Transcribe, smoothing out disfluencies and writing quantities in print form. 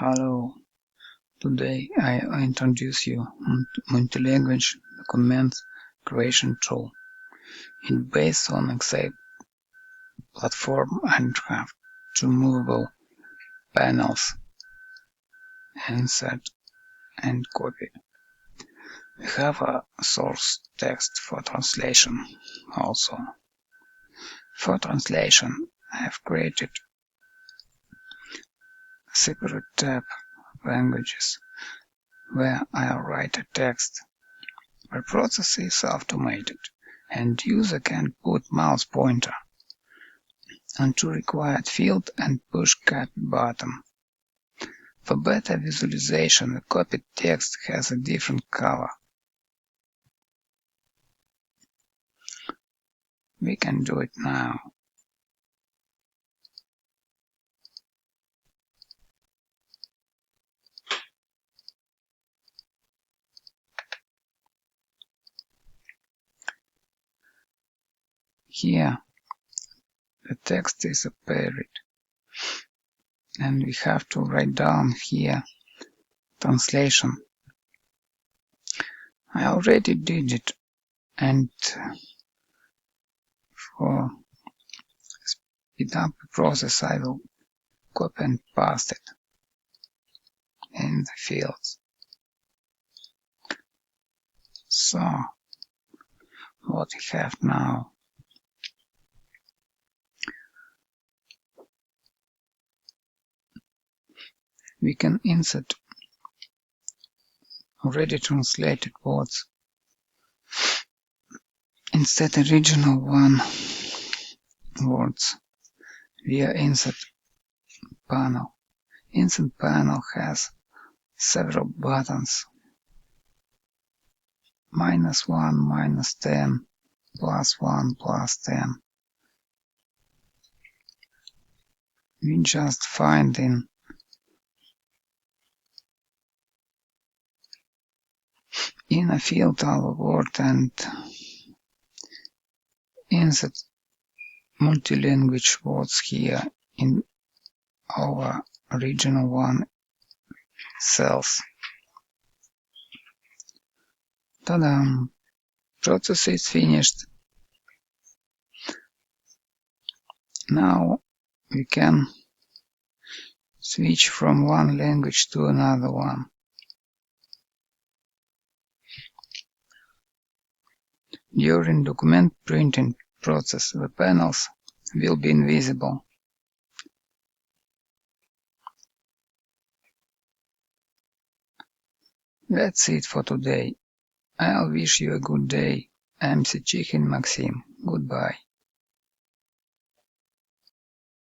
Hello, today I introduce you multilingual document creation tool. It's based on Excel platform and have two movable panels, insert and copy. We have a source text for translation also. For translation, I have created a separate tab, languages, where I write a text. The process is automated, and user can put mouse pointer onto required field and push copy button. For better visualization, the copied text has a different color. We can do it now. Here, the text is appeared, and we have to write down here translation. I already did it, and for speed up the process, I will copy and paste it in the fields. So, what we have now? We can insert already translated words. Instead original one words via insert panel. Insert panel has several buttons. -1, -10, +1, +10. We just find in a field our word and insert multilingual words here in our original one cells. Ta-da! Process is finished. Now we can switch from one language to another one. During document printing process, the panels will be invisible. That's it for today. I'll wish you a good day. I'm Sechin Maxim. Goodbye.